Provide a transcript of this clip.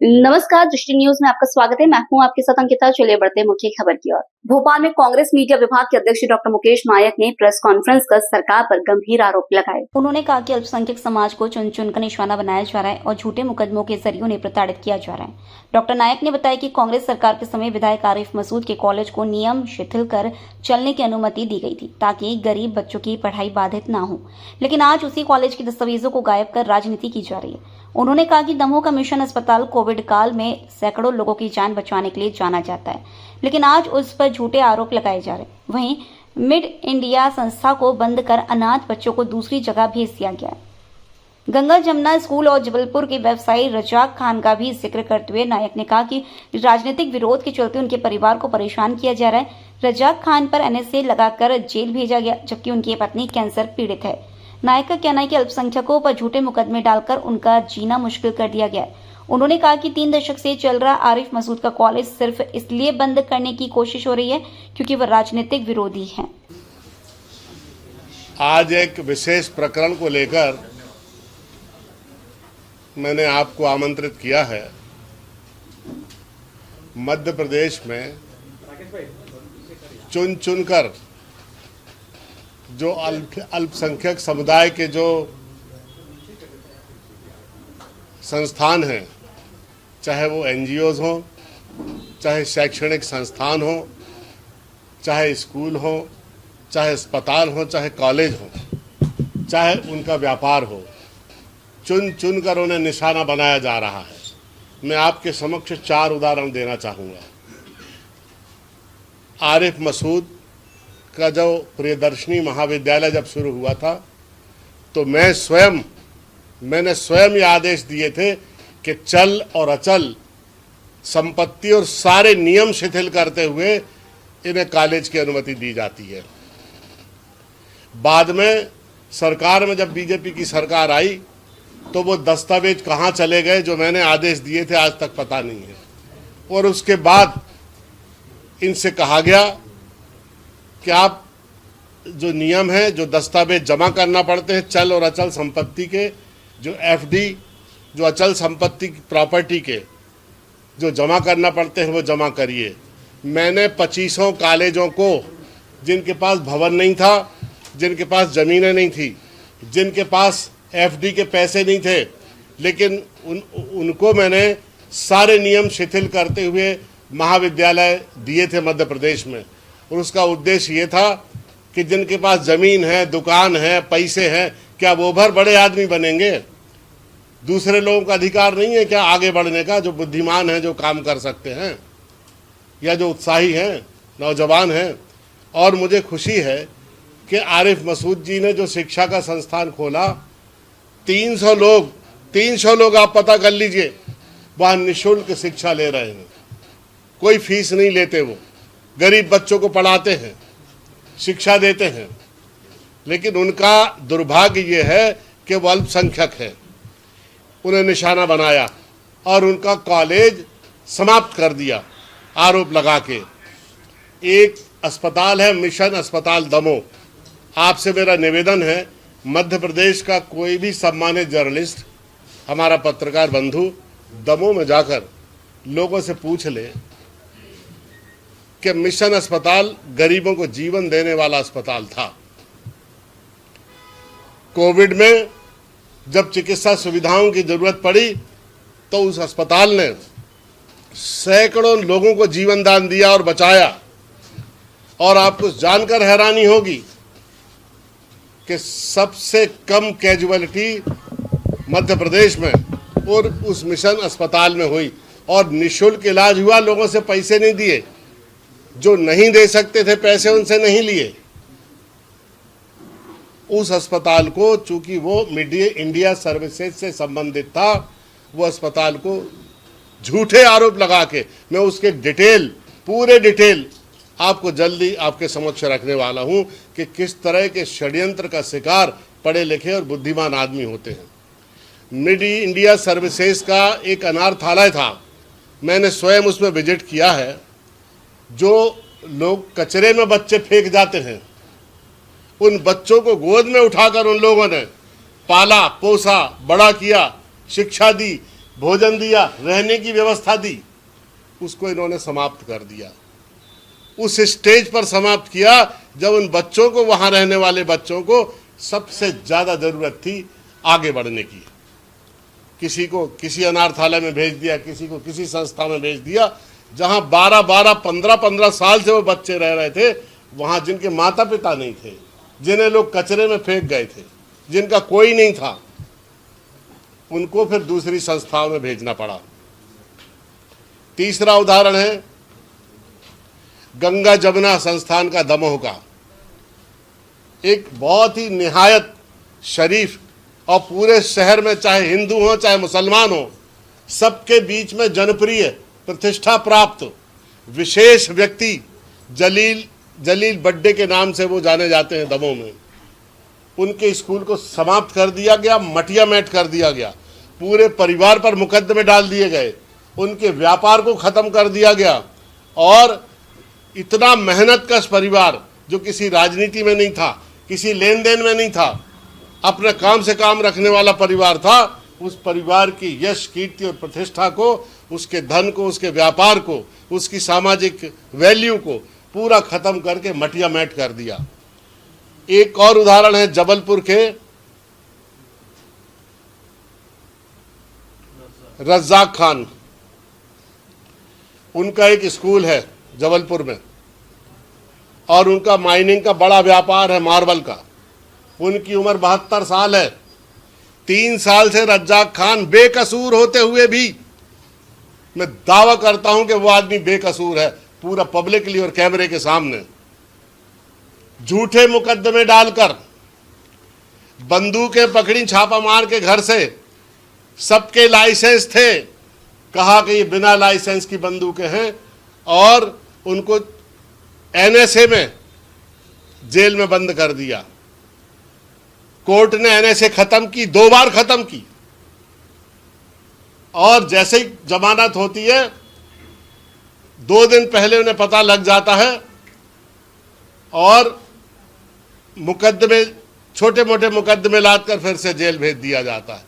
नमस्कार, दृष्टि न्यूज में आपका स्वागत है। मैं हूं आपके साथ अंकिता। चलिए बढ़ते हैं मुख्य खबर की ओर। भोपाल में कांग्रेस मीडिया विभाग के अध्यक्ष डॉक्टर मुकेश नायक ने प्रेस कॉन्फ्रेंस कर सरकार पर गंभीर आरोप लगाए। उन्होंने कहा कि अल्पसंख्यक समाज को चुन चुनकर निशाना बनाया जा रहा है और झूठे मुकदमों के जरिए उन्हें प्रताड़ित किया जा रहा है। डॉक्टर नायक ने बताया कि कांग्रेस सरकार के समय विधायक आरिफ मसूद के कॉलेज को नियम शिथिल कर चलने की अनुमति दी गई थी ताकि गरीब बच्चों की पढ़ाई बाधित न हो, लेकिन आज उसी कॉलेज की दस्तावेजों को गायब कर राजनीति की जा रही है। उन्होंने कहा कि दमोह का मिशन अस्पताल कोविड काल में सैकड़ों लोगों की जान बचाने के लिए जाना जाता है, लेकिन आज उस पर झूठे आरोप लगाए जा रहे हैं। वहीं मिड इंडिया संस्था को बंद कर अनाथ बच्चों को दूसरी जगह भेज दिया गया है। गंगा जमुना स्कूल और जबलपुर के व्यवसायी रजाक खान का भी जिक्र करते हुए नायक ने कहा कि राजनीतिक विरोध के चलते उनके परिवार को परेशान किया जा रहा है। रजाक खान पर एनएसए लगाकर जेल भेजा गया, जबकि उनकी पत्नी कैंसर पीड़ित है। नायक का कहना है कि अल्पसंख्यकों पर झूठे मुकदमे डालकर उनका जीना मुश्किल कर दिया गया है। उन्होंने कहा कि 3 दशक से चल रहा आरिफ मसूद का कॉलेज सिर्फ इसलिए बंद करने की कोशिश हो रही है क्योंकि वह राजनीतिक विरोधी हैं। आज एक विशेष प्रकरण को लेकर मैंने आपको आमंत्रित किया है। मध्य प्रदेश में चुन चुनकर जो अल्पसंख्यक समुदाय के जो संस्थान हैं, चाहे वो एनजीओज हों, चाहे शैक्षणिक संस्थान हो, चाहे स्कूल हो, चाहे अस्पताल हो, चाहे कॉलेज हो, चाहे उनका व्यापार हो, चुन चुन कर उन्हें निशाना बनाया जा रहा है। मैं आपके समक्ष 4 उदाहरण देना चाहूँगा। आरिफ मसूद का जो प्रियदर्शनी महाविद्यालय जब शुरू हुआ था तो मैंने स्वयं ये आदेश दिए थे कि चल और अचल संपत्ति और सारे नियम शिथिल करते हुए इन्हें कॉलेज की अनुमति दी जाती है। बाद में सरकार में जब बीजेपी की सरकार आई तो वो दस्तावेज कहाँ चले गए जो मैंने आदेश दिए थे, आज तक पता नहीं है। और उसके बाद इनसे कहा गया कि आप जो नियम है, जो दस्तावेज जमा करना पड़ते हैं चल और अचल संपत्ति के, जो एफडी, जो अचल संपत्ति प्रॉपर्टी के जो जमा करना पड़ते हैं वो जमा करिए। मैंने 25 कॉलेजों को, जिनके पास भवन नहीं था, जिनके पास ज़मीनें नहीं थी, जिनके पास एफडी के पैसे नहीं थे, लेकिन उनको मैंने सारे नियम शिथिल करते हुए महाविद्यालय दिए थे मध्य प्रदेश में। और उसका उद्देश्य ये था कि जिनके पास ज़मीन है, दुकान है, पैसे हैं, क्या वो भर बड़े आदमी बनेंगे? दूसरे लोगों का अधिकार नहीं है क्या आगे बढ़ने का? जो बुद्धिमान हैं, जो काम कर सकते हैं, या जो उत्साही हैं, नौजवान हैं। और मुझे खुशी है कि आरिफ मसूद जी ने जो शिक्षा का संस्थान खोला, 300 लोग आप पता कर लीजिए, वहाँ निःशुल्क शिक्षा ले रहे हैं। कोई फीस नहीं लेते, वो गरीब बच्चों को पढ़ाते हैं, शिक्षा देते हैं। लेकिन उनका दुर्भाग्य ये है कि वो अल्पसंख्यक है, उन्हें निशाना बनाया और उनका कॉलेज समाप्त कर दिया आरोप लगा के। एक अस्पताल है मिशन अस्पताल दमोह। आपसे मेरा निवेदन है, मध्य प्रदेश का कोई भी सम्मानित जर्नलिस्ट, हमारा पत्रकार बंधु दमोह में जाकर लोगों से पूछ ले कि मिशन अस्पताल गरीबों को जीवन देने वाला अस्पताल था। कोविड में जब चिकित्सा सुविधाओं की जरूरत पड़ी तो उस अस्पताल ने सैकड़ों लोगों को जीवन दान दिया और बचाया। और आपको जानकर हैरानी होगी कि सबसे कम कैजुअलिटी मध्य प्रदेश में और उस मिशन अस्पताल में हुई, और निःशुल्क इलाज हुआ। लोगों से पैसे नहीं दिए, जो नहीं दे सकते थे पैसे उनसे नहीं लिए। उस अस्पताल को, चूंकि वो मीडिया इंडिया सर्विसेज से संबंधित था, वो अस्पताल को झूठे आरोप लगा के, मैं उसके पूरे डिटेल आपको जल्दी आपके समक्ष रखने वाला हूं कि किस तरह के षड्यंत्र का शिकार पढ़े लिखे और बुद्धिमान आदमी होते हैं। मीडिया इंडिया सर्विसेज का एक अनाथालय था, मैंने स्वयं उसमें विजिट किया है। जो लोग कचरे में बच्चे फेंक जाते हैं, उन बच्चों को गोद में उठाकर उन लोगों ने पाला पोसा, बड़ा किया, शिक्षा दी। भोजन दिया, रहने की व्यवस्था दी, उसको इन्होंने समाप्त कर दिया। उस स्टेज पर समाप्त किया जब उन बच्चों को, वहां रहने वाले बच्चों को सबसे ज्यादा जरूरत थी आगे बढ़ने की। किसी को किसी अनाथालय में भेज दिया, किसी को किसी संस्था में भेज दिया, जहां 12-12, 15-15 साल से वो बच्चे रह रहे थे, वहां जिनके माता पिता नहीं थे, जिन्हें लोग कचरे में फेंक गए थे, जिनका कोई नहीं था, उनको फिर दूसरी संस्थाओं में भेजना पड़ा। तीसरा उदाहरण है गंगा जमुना संस्थान का दमोह का, एक बहुत ही निहायत शरीफ और पूरे शहर में चाहे हिंदू हो चाहे मुसलमान हो, सबके बीच में जनप्रिय, प्रतिष्ठा प्राप्त विशेष व्यक्ति जलील बड्डे के नाम से वो जाने जाते हैं दमोह में। उनके स्कूल को समाप्त कर दिया गया, मटिया मैट कर दिया गया, पूरे परिवार पर मुकदमे डाल दिए गए, उनके व्यापार को खत्म कर दिया गया। और इतना मेहनतकश परिवार जो किसी राजनीति में नहीं था, किसी लेन देन में नहीं था, अपने काम से काम रखने वाला परिवार था, उस परिवार की यश, कीर्ति और प्रतिष्ठा को, उसके धन को, उसके व्यापार को, उसकी सामाजिक वैल्यू को पूरा खत्म करके मटिया मैट कर दिया। एक और उदाहरण है जबलपुर के रज्जाक खान, उनका एक स्कूल है जबलपुर में और उनका माइनिंग का बड़ा व्यापार है, मार्बल का। उनकी उम्र 72 साल है। 3 साल से रज्जाक खान बेकसूर होते हुए भी, मैं दावा करता हूं कि वो आदमी बेकसूर है, पूरा पब्लिकली और कैमरे के सामने, झूठे मुकदमे डालकर, बंदूकें पकड़ी छापा मार के घर से, सबके लाइसेंस थे, कहा कि ये बिना लाइसेंस की बंदूकें हैं, और उनको एनएसए में जेल में बंद कर दिया। कोर्ट ने एनएसए खत्म की, 2 बार खत्म की, और जैसे ही जमानत होती है 2 दिन पहले उन्हें पता लग जाता है और मुकदमे, छोटे मोटे मुकदमे लादकर फिर से जेल भेज दिया जाता है।